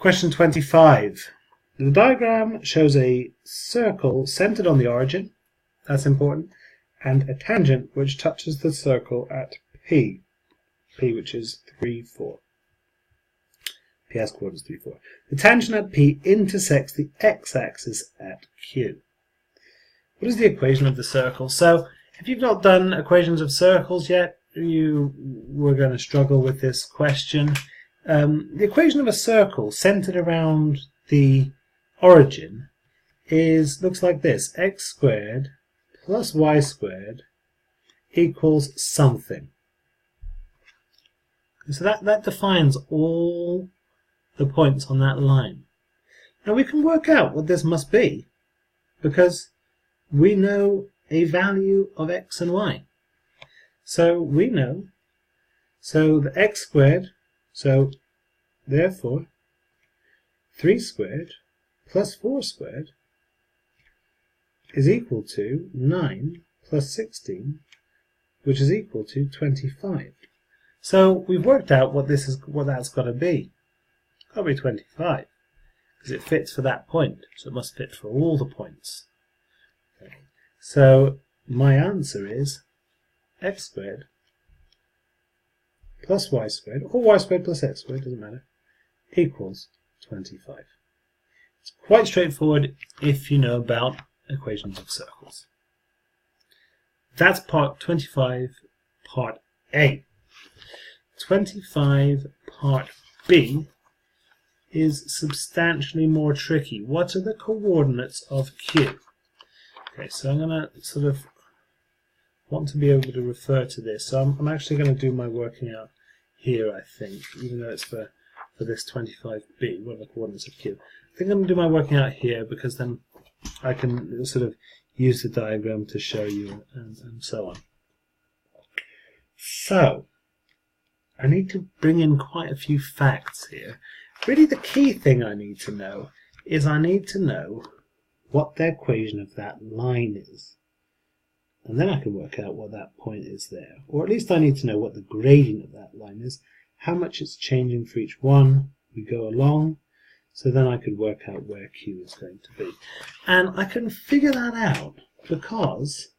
Question 25. The diagram shows a circle centered on the origin, that's important, and a tangent which touches the circle at P, which is 3, 4. PS coordinates 3, 4. The tangent at P intersects the x-axis at Q. What is the equation of the circle? So, if you've not done equations of circles yet, you were going to struggle with this question. The equation of a circle centered around the origin looks like this: x squared plus y squared equals something. So that defines all the points on that line. Now we can work out what this must be because we know a value of x and y. So we know, so the x squared, so therefore 3 squared plus 4 squared is equal to 9 plus 16, which is equal to 25. So we've worked out what that's got to be. It's got to be 25 because it fits for that point, so it must fit for all the points. Okay. So my answer is x squared plus y squared, or y squared plus x squared, doesn't matter, equals 25. It's quite straightforward if you know about equations of circles. That's part 25, part A. 25, part B is substantially more tricky. What are the coordinates of Q? Okay, so I'm going to sort of want to be able to refer to this. So I'm actually going to do my working out here, I think, even though it's for this 25b, what are the coordinates of Q. I think I'm going to do my working out here because then I can sort of use the diagram to show you and so on. So, I need to bring in quite a few facts here. Really the key thing I need to know is I need to know what the equation of that line is. And then I can work out what that point is there. Or at least I need to know what the gradient of that line is, how much it's changing for each one we go along, so then I could work out where Q is going to be. And I can figure that out because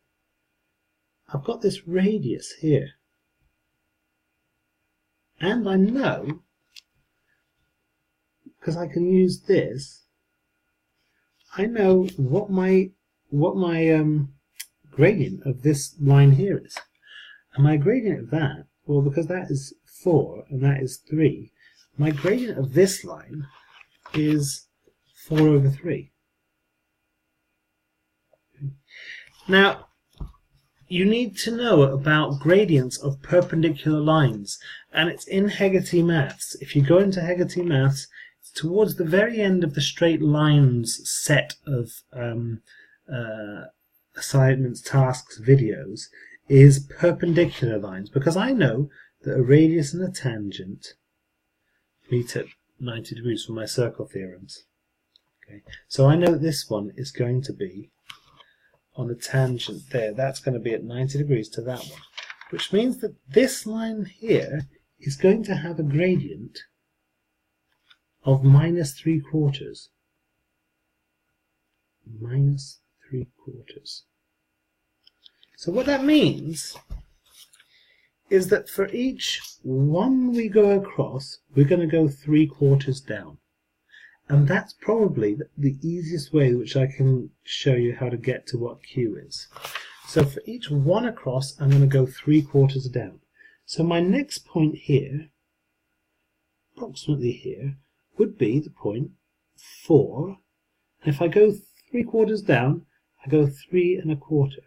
I've got this radius here. And I know, because I can use this, I know what my gradient of this line here is. And my gradient of that, well, because that is 4 and that is 3, my gradient of this line is 4 over 3. Now, you need to know about gradients of perpendicular lines, and it's in Hegarty Maths. If you go into Hegarty Maths, it's towards the very end of the straight lines set of assignments, tasks, videos, is perpendicular lines, because I know that a radius and a tangent meet at 90 degrees for my circle theorems. Okay, so I know that this one is going to be on the tangent there. That's going to be at 90 degrees to that one, which means that this line here is going to have a gradient of -3/4. -3/4. So what that means is that for each one we go across, we're going to go 3/4 down. And that's probably the easiest way which I can show you how to get to what Q is. So for each one across, I'm going to go 3/4 down. So my next point here, approximately here, would be the point 4. And if I go 3/4 down, I go 3 1/4.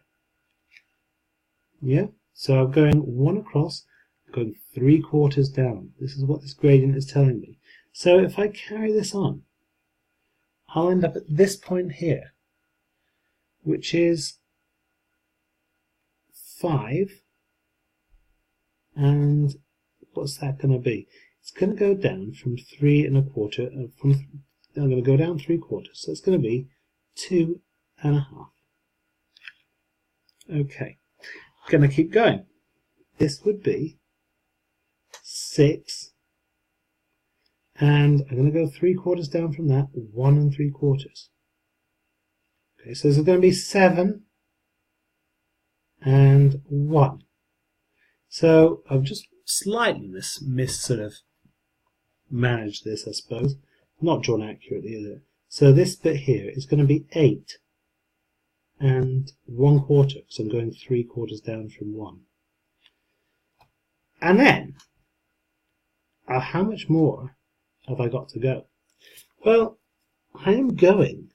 Yeah? So I'm going 1 across, I'm going 3/4 down. This is what this gradient is telling me. So if I carry this on, I'll end up at this point here, which is 5. And what's that going to be? It's going to go down from 3 1/4. I'm going to go down 3/4. So it's going to be 2 1/2. Okay. Going to keep going. This would be 6 And I'm going to go 3/4 down from that, 1 3/4. Okay, so there's going to be 7 and 1. So I've just slightly sort of managed this, I suppose. Not drawn accurately, is it? So this bit here is going to be 8 and 1/4, because I'm going 3/4 down from 1. And then, how much more have I got to go? Well, I am going,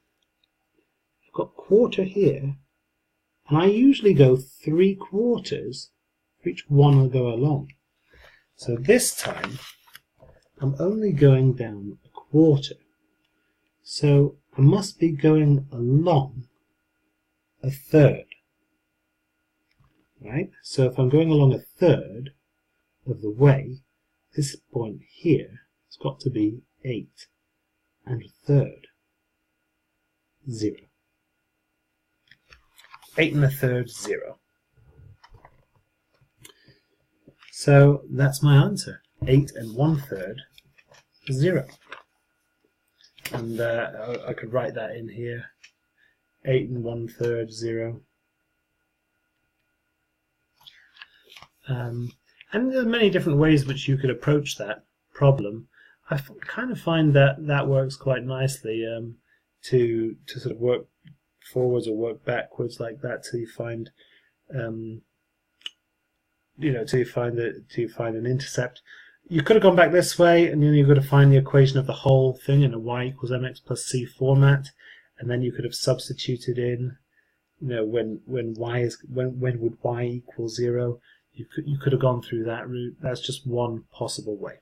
I've got 1/4 here, and I usually go 3/4 for each one I go along. So this time, I'm only going down 1/4. So I must be going along 1/3. Right? So if I'm going along 1/3 of the way, this point here has got to be 8 and 1/3. 0. 8 and 1/3, 0. So that's my answer. 8 and 1/3, 0. And I could write that in here. 8 and 1/3, 0. And there are many different ways which you could approach that problem. I kind of find that that works quite nicely to sort of work forwards or work backwards like that till you find till you find an intercept. You could have gone back this way, and then you've got to find the equation of the whole thing in a y equals mx plus c format, and then you could have substituted in, when would y equal 0. You could have gone through that route. That's just one possible way.